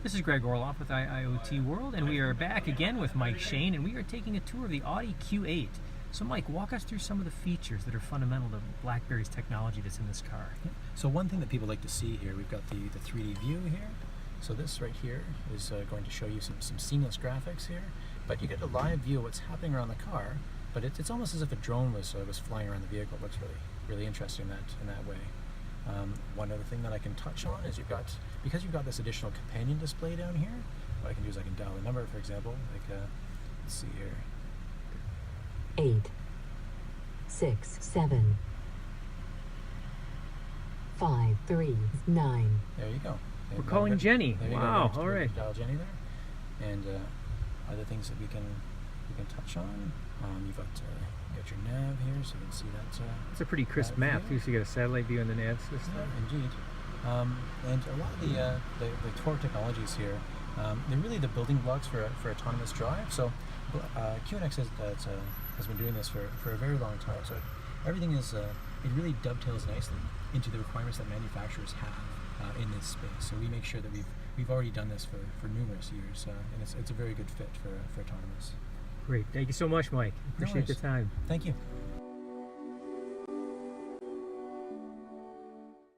This is Greg Orloff with IoT World, and we are back again with Mike Shane, and we are taking a tour of the Audi Q8. So Mike, walk us through some of the features that are fundamental to BlackBerry's technology that's in this car. So one thing that people like to see here, we've got the 3D view here. So this right here is going to show you some seamless graphics here, but you get a live view of what's happening around the car, but it's almost as if a drone was flying around the vehicle. It looks really interesting in that way. One other thing that I can touch on is because you've got this additional companion display down here, what I can do is I can dial a number, for example, like, let's see here. 8, 6, 7, 5, 3, 9. There you go. We're calling Jenny. Wow, all right. Dial Jenny there. And other things that we can touch on. You've got your nav here, so you can see that. It's a pretty crisp map, too, so you get a satellite view on the nav system. Yeah, indeed. And a lot of the core technologies here, they're really the building blocks for autonomous drive. So QNX has been doing this for a very long time. So everything is it really dovetails nicely into the requirements that manufacturers have in this space. So we make sure that we've already done this for numerous years, and it's a very good fit for autonomous. Great. Thank you so much, Mike. Appreciate the time. Thank you.